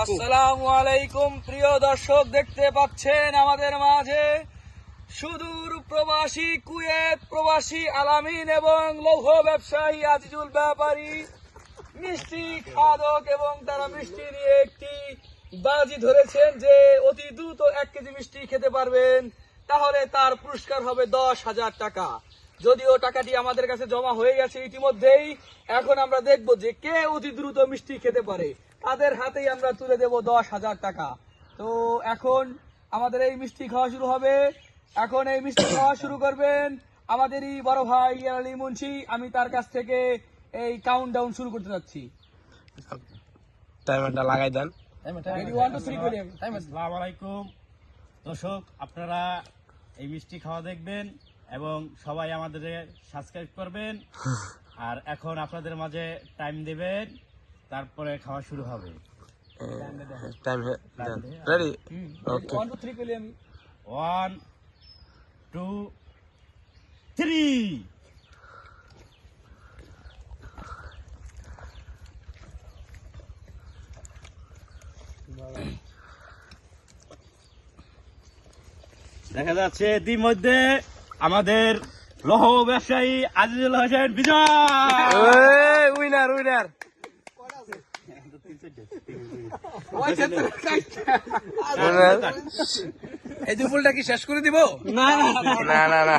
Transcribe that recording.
আসসালামু আলাইকুম প্রিয় দর্শক, দেখতে পাচ্ছেন আমাদের মাঝে সুদূর প্রবাসী কুয়েত প্রবাসী আলামিন এবং লৌহ ব্যবসায়ী আজিজুল ব্যাপারী মিষ্টি খাদক, এবং তারা মিষ্টি নিয়ে একটি বাজি ধরেছেন যে অতি দ্রুত 1 কেজি মিষ্টি খেতে পারবেন তাহলে তার পুরস্কার হবে 10,000 টাকা। যদিও টাকাটি আমাদের কাছে জমা হয়ে গেছে ইতিমধ্যেই, এখন আমরা দেখব যে কে অতি দ্রুত মিষ্টি খেতে পারে, তাদের হাতেই আমরা তুলে দেব 10,000 টাকা। তো এখন আমাদের এই মিষ্টি খাওয়া শুরু হবে। এখন এই মিষ্টি খাওয়া শুরু করবেন আমাদেরই বড় ভাই আলী মুন্সি। আমি তার কাছ থেকে এই কাউন্টডাউন শুরু করতে যাচ্ছি। টাইমারটা লাগাই দেন। Ready, 1 2 3 বলি আমি। আসসালামু আলাইকুম দর্শক, আপনারা এই মিষ্টি খাওয়া দেখবেন এবং সবাই আমাদের সাবস্ক্রাইব করবেন। আর এখন আপনাদের মাঝে টাইম দেবেন, তারপরে খাওয়া শুরু হবে। Time ready? 1 2 3 বলি আমি। 1 2 3। দেখা যাচ্ছে ইতিমধ্যে আমাদের লৌহ ব্যবসায়ী আজিজুল হোসেন বিজয়। Winner winner. এই দুপুরটা কি শেষ করে দিব? না না না। না